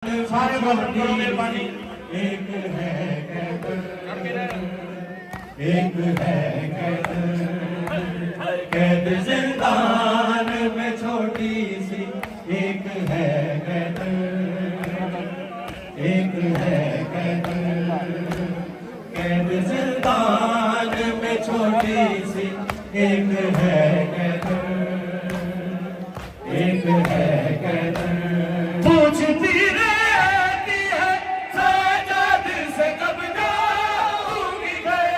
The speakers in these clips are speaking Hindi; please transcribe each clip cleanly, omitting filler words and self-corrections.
सारे बंद करो मेहरबानी। एक है कैद जिंदान में छोटी सी, एक है कैद, एक है कैद जिंदान में छोटी सी, एक है कैद, एक है कैद। पूछती रहती है साजाद से कब जाऊंगी घर,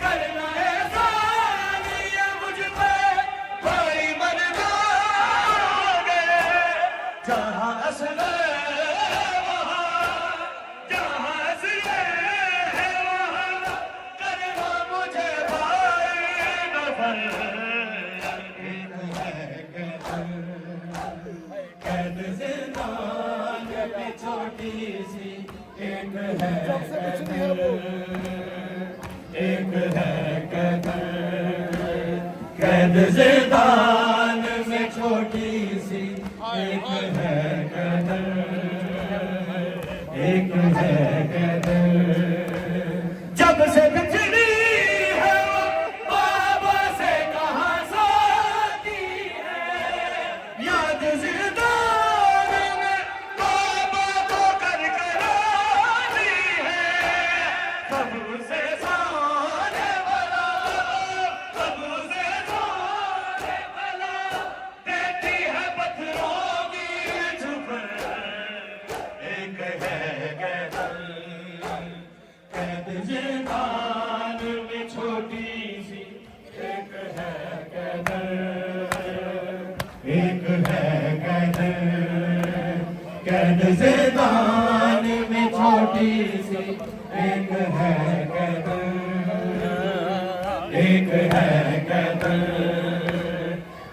करना एहसान ये मुझ पे भाई मन जाओगे। जहाँ असले वहाँ, जहाँ असले है वहाँ, करना मुझे भाई नफर। कैद जिंदान में छोटी सी, एक है कैद, एक है कैद। कैद जिंदान में छोटी सी, एक है कैद, एक है कैद। जब से बिछड़ी है वो बाबा से कहाँ सोती है, याद जिंदा जिंदान में छोटी सी, एक है कैद, एक है कैद। कैद जिंदान में छोटी सी, एक है कैद, एक है कैद।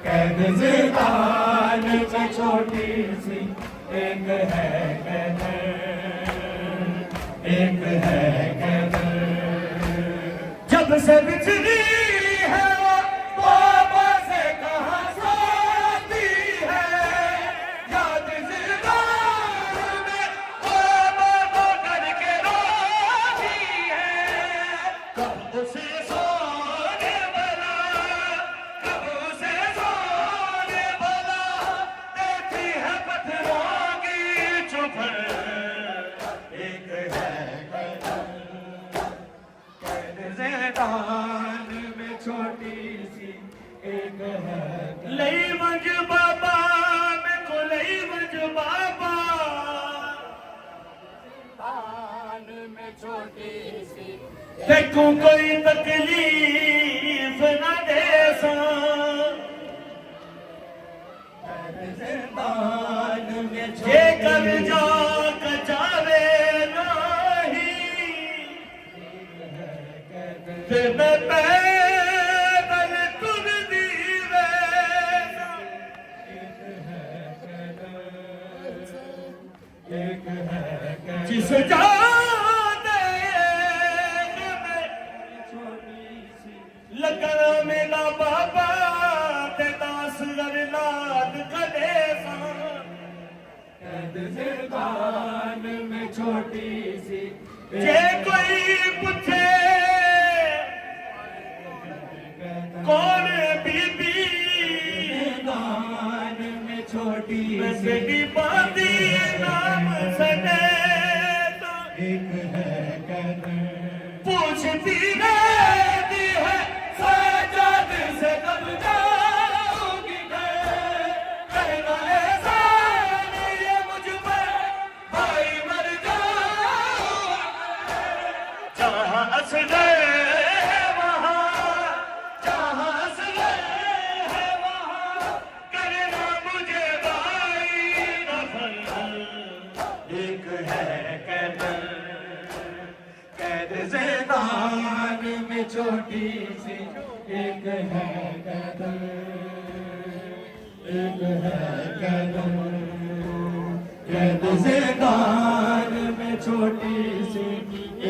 कैद जिंदान में छोटी सी, एक है कैद, एक है कैद। जब से बिछड़ी है वो बाबा से कहाँ सोती है, याद जिंदान में बाबा को करके रोती है। कब उसे सोने वाला, कब उसे सोने वाला, देती है पत्थरों की चुप। एक है जिंदान में छोटी सी, एक है। लई मज बाबा मैं को लई मज बाबा, जिंदान में छोटी सी, देखूं कोई तकलीफ न दे सा। जिंदान में जे कर जा कचावे फिर मैं पैदल तुर दीवे। एक है जिस जाने में छोटी सी, लगना मेरा बाबा ते दास लाद कदे सा। कैद जिंदान में छोटी सी, जे कोई पूछे कौन बीबी, दान में छोटी सी, बांधी नाम सने। एक है कैद, पूछती रहती है साजाद से कब जाऊंगी घर, करना एहसान ये मुझ पे भाई मर जाओ। जहाँ असले जिंदान में छोटी सी, एक है कैद, एक है कैद। कैद जिंदान में छोटी सी,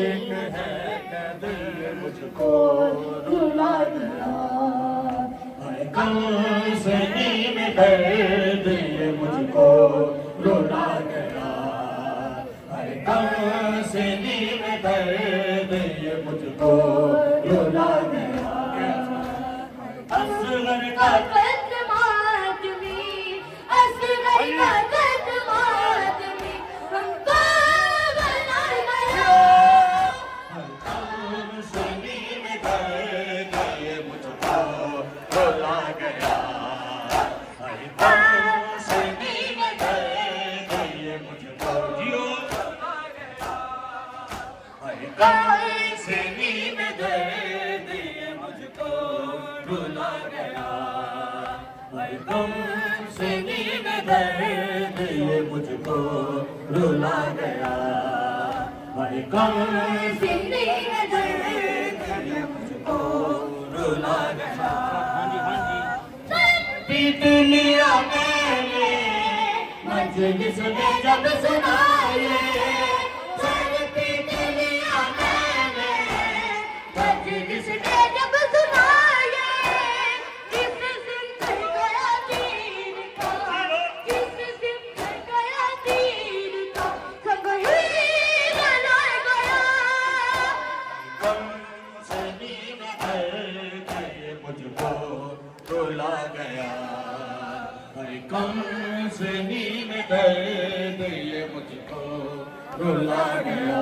एक है कैद। मुझको रुला दिया कौन से नीम दर्द, मुझको रुला गया। कमसिनी में दर्द ये मुझको रुला गया। असगर का कदम आदमी, असगर का कदम आदमी हमको बना गया। कमसिनी में दर्द ये मुझको रुला गया। कमसिनी में दर्द ये मुझको जियो कमसिनी में दर्द ये मुझको रुला गया। कमसिनी में दर्द ये मुझको रुला गया। कमसिनी में दर्द ये मुझको रुला गया। पीट लिया मैंने मजलिस में जब सुनाए। सर पीट लिया मैंने मजलिस में जब सुनाए। किस सिंह गया तीर का, किस सिंह गया तीर का संग ही बना गया। कमसिनी में दर्द ये मुझको रुला गया। कमसिनी में दर्द ये मुझको रुला गया।